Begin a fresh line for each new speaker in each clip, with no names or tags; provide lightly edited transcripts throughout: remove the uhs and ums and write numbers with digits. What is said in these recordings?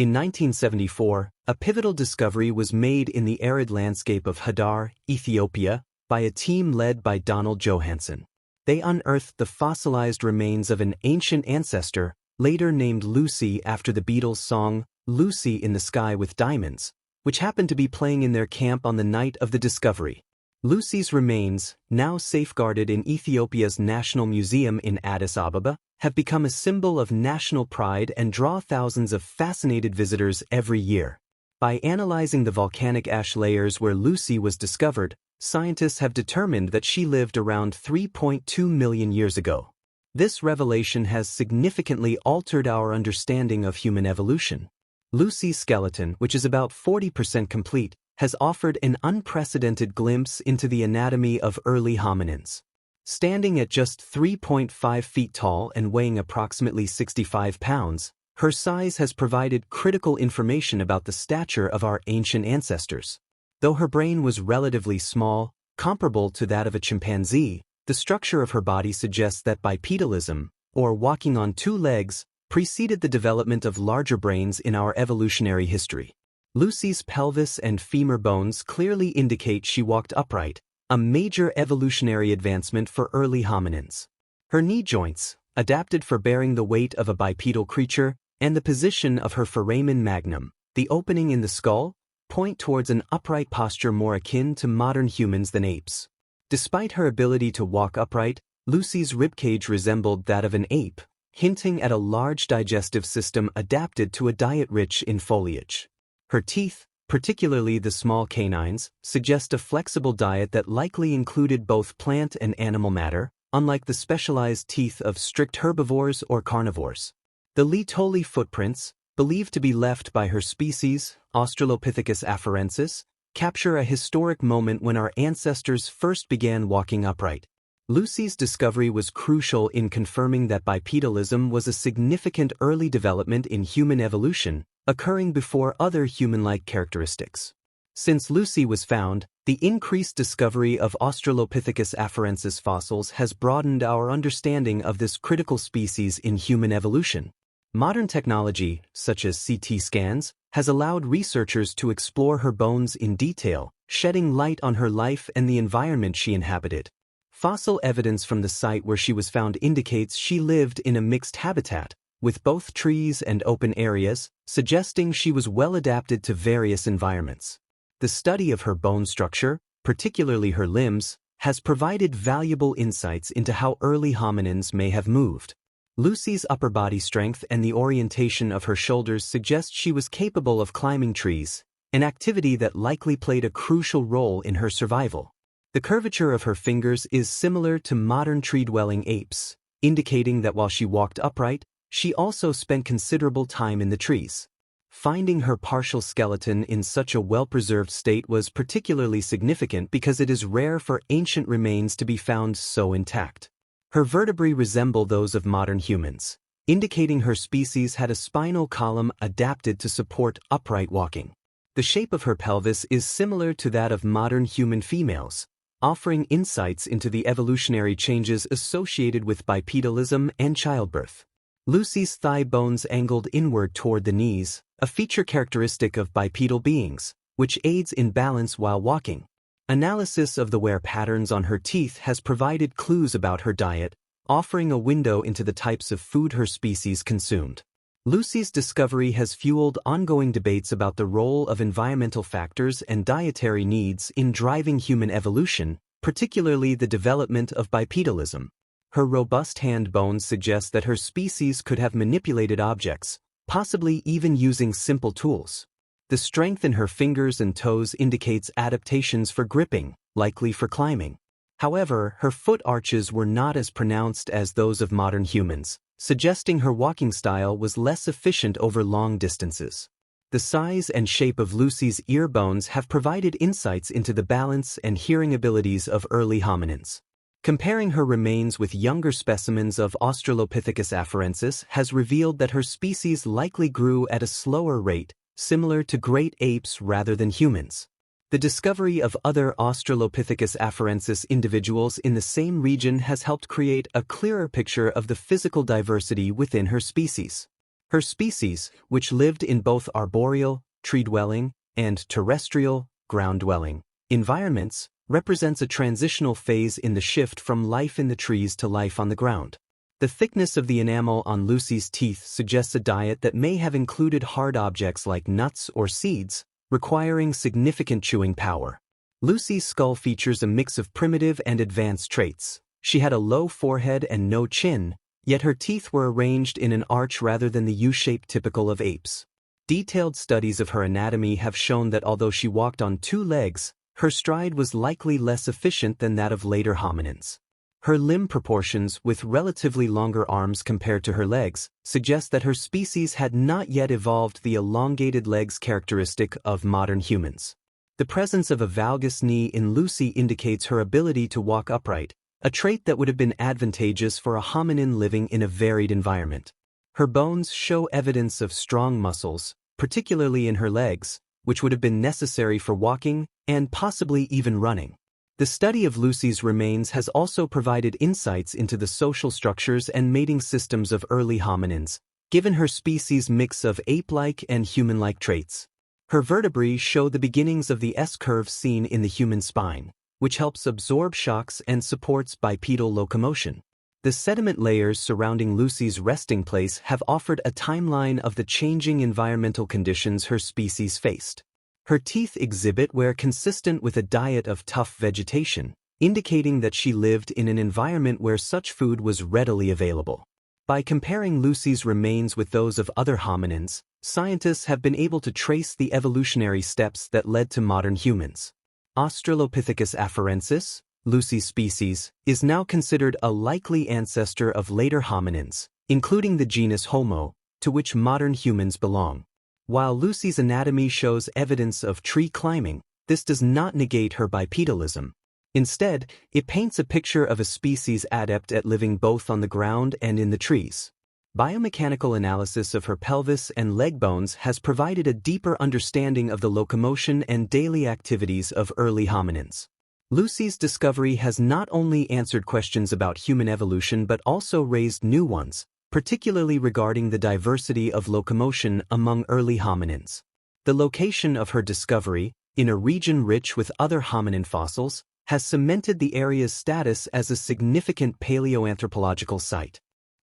In 1974, a pivotal discovery was made in the arid landscape of Hadar, Ethiopia, by a team led by Donald Johanson. They unearthed the fossilized remains of an ancient ancestor, later named Lucy after the Beatles' song Lucy in the Sky with Diamonds, which happened to be playing in their camp on the night of the discovery. Lucy's remains, now safeguarded in Ethiopia's National Museum in Addis Ababa, have become a symbol of national pride and draw thousands of fascinated visitors every year. By analyzing the volcanic ash layers where Lucy was discovered, scientists have determined that she lived around 3.2 million years ago. This revelation has significantly altered our understanding of human evolution. Lucy's skeleton, which is about 40% complete, has offered an unprecedented glimpse into the anatomy of early hominins. Standing at just 3.5 feet tall and weighing approximately 65 pounds, her size has provided critical information about the stature of our ancient ancestors. Though her brain was relatively small, comparable to that of a chimpanzee, the structure of her body suggests that bipedalism, or walking on two legs, preceded the development of larger brains in our evolutionary history. Lucy's pelvis and femur bones clearly indicate she walked upright, a major evolutionary advancement for early hominins. Her knee joints, adapted for bearing the weight of a bipedal creature, and the position of her foramen magnum, the opening in the skull, point towards an upright posture more akin to modern humans than apes. Despite her ability to walk upright, Lucy's ribcage resembled that of an ape, hinting at a large digestive system adapted to a diet rich in foliage. Her teeth, particularly the small canines, suggest a flexible diet that likely included both plant and animal matter, unlike the specialized teeth of strict herbivores or carnivores. The litoli footprints, believed to be left by her species, Australopithecus afarensis, capture a historic moment when our ancestors first began walking upright. Lucy's discovery was crucial in confirming that bipedalism was a significant early development in human evolution, occurring before other human-like characteristics. Since Lucy was found, the increased discovery of Australopithecus afarensis fossils has broadened our understanding of this critical species in human evolution. Modern technology, such as CT scans, has allowed researchers to explore her bones in detail, shedding light on her life and the environment she inhabited. Fossil evidence from the site where she was found indicates she lived in a mixed habitat, with both trees and open areas, suggesting she was well adapted to various environments. The study of her bone structure, particularly her limbs, has provided valuable insights into how early hominins may have moved. Lucy's upper body strength and the orientation of her shoulders suggest she was capable of climbing trees, an activity that likely played a crucial role in her survival. The curvature of her fingers is similar to modern tree-dwelling apes, indicating that while she walked upright, she also spent considerable time in the trees. Finding her partial skeleton in such a well-preserved state was particularly significant because it is rare for ancient remains to be found so intact. Her vertebrae resemble those of modern humans, indicating her species had a spinal column adapted to support upright walking. The shape of her pelvis is similar to that of modern human females, offering insights into the evolutionary changes associated with bipedalism and childbirth. Lucy's thigh bones angled inward toward the knees, a feature characteristic of bipedal beings, which aids in balance while walking. Analysis of the wear patterns on her teeth has provided clues about her diet, offering a window into the types of food her species consumed. Lucy's discovery has fueled ongoing debates about the role of environmental factors and dietary needs in driving human evolution, particularly the development of bipedalism. Her robust hand bones suggest that her species could have manipulated objects, possibly even using simple tools. The strength in her fingers and toes indicates adaptations for gripping, likely for climbing. However, her foot arches were not as pronounced as those of modern humans, suggesting her walking style was less efficient over long distances. The size and shape of Lucy's ear bones have provided insights into the balance and hearing abilities of early hominins. Comparing her remains with younger specimens of Australopithecus afarensis has revealed that her species likely grew at a slower rate, similar to great apes rather than humans. The discovery of other Australopithecus afarensis individuals in the same region has helped create a clearer picture of the physical diversity within her species. Her species, which lived in both arboreal, tree-dwelling, and terrestrial, ground-dwelling environments, represents a transitional phase in the shift from life in the trees to life on the ground. The thickness of the enamel on Lucy's teeth suggests a diet that may have included hard objects like nuts or seeds, requiring significant chewing power. Lucy's skull features a mix of primitive and advanced traits. She had a low forehead and no chin, yet her teeth were arranged in an arch rather than the U-shape typical of apes. Detailed studies of her anatomy have shown that although she walked on two legs, her stride was likely less efficient than that of later hominins. Her limb proportions, with relatively longer arms compared to her legs, suggest that her species had not yet evolved the elongated legs characteristic of modern humans. The presence of a valgus knee in Lucy indicates her ability to walk upright, a trait that would have been advantageous for a hominin living in a varied environment. Her bones show evidence of strong muscles, particularly in her legs, which would have been necessary for walking and possibly even running. The study of Lucy's remains has also provided insights into the social structures and mating systems of early hominins, given her species' mix of ape-like and human-like traits. Her vertebrae show the beginnings of the S-curve seen in the human spine, which helps absorb shocks and supports bipedal locomotion. The sediment layers surrounding Lucy's resting place have offered a timeline of the changing environmental conditions her species faced. Her teeth exhibit wear consistent with a diet of tough vegetation, indicating that she lived in an environment where such food was readily available. By comparing Lucy's remains with those of other hominins, scientists have been able to trace the evolutionary steps that led to modern humans. Australopithecus afarensis, Lucy's species, is now considered a likely ancestor of later hominins, including the genus Homo, to which modern humans belong. While Lucy's anatomy shows evidence of tree climbing, this does not negate her bipedalism. Instead, it paints a picture of a species adept at living both on the ground and in the trees. Biomechanical analysis of her pelvis and leg bones has provided a deeper understanding of the locomotion and daily activities of early hominins. Lucy's discovery has not only answered questions about human evolution but also raised new ones, particularly regarding the diversity of locomotion among early hominins. The location of her discovery, in a region rich with other hominin fossils, has cemented the area's status as a significant paleoanthropological site.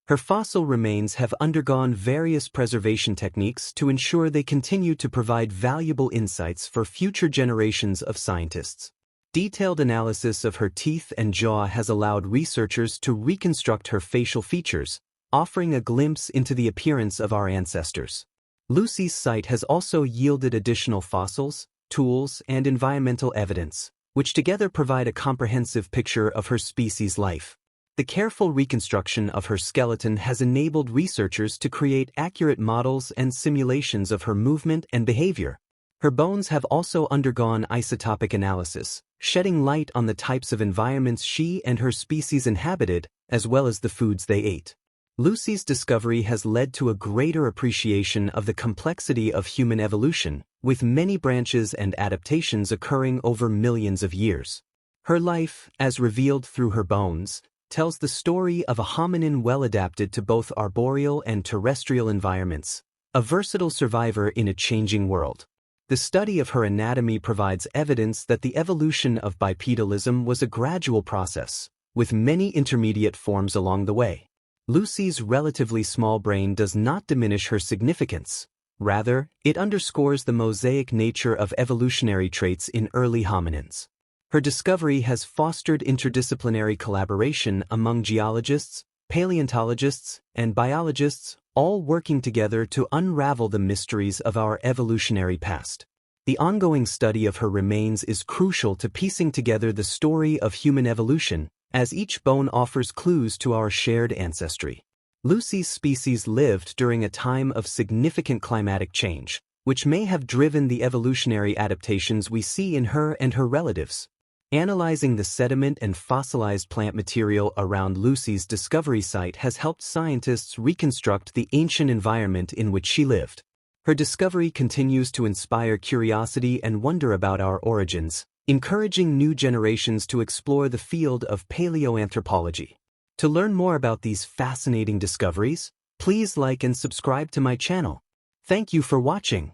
Her fossil remains have undergone various preservation techniques to ensure they continue to provide valuable insights for future generations of scientists. Detailed analysis of her teeth and jaw has allowed researchers to reconstruct her facial features, offering a glimpse into the appearance of our ancestors. Lucy's site has also yielded additional fossils, tools, and environmental evidence, which together provide a comprehensive picture of her species' life. The careful reconstruction of her skeleton has enabled researchers to create accurate models and simulations of her movement and behavior. Her bones have also undergone isotopic analysis, shedding light on the types of environments she and her species inhabited, as well as the foods they ate. Lucy's discovery has led to a greater appreciation of the complexity of human evolution, with many branches and adaptations occurring over millions of years. Her life, as revealed through her bones, tells the story of a hominin well adapted to both arboreal and terrestrial environments, a versatile survivor in a changing world. The study of her anatomy provides evidence that the evolution of bipedalism was a gradual process, with many intermediate forms along the way. Lucy's relatively small brain does not diminish her significance. Rather, it underscores the mosaic nature of evolutionary traits in early hominins. Her discovery has fostered interdisciplinary collaboration among geologists, paleontologists, and biologists, all working together to unravel the mysteries of our evolutionary past. The ongoing study of her remains is crucial to piecing together the story of human evolution, as each bone offers clues to our shared ancestry. Lucy's species lived during a time of significant climatic change, which may have driven the evolutionary adaptations we see in her and her relatives. Analyzing the sediment and fossilized plant material around Lucy's discovery site has helped scientists reconstruct the ancient environment in which she lived. Her discovery continues to inspire curiosity and wonder about our origins, encouraging new generations to explore the field of paleoanthropology. To learn more about these fascinating discoveries, Please like and subscribe to my channel. Thank you for watching.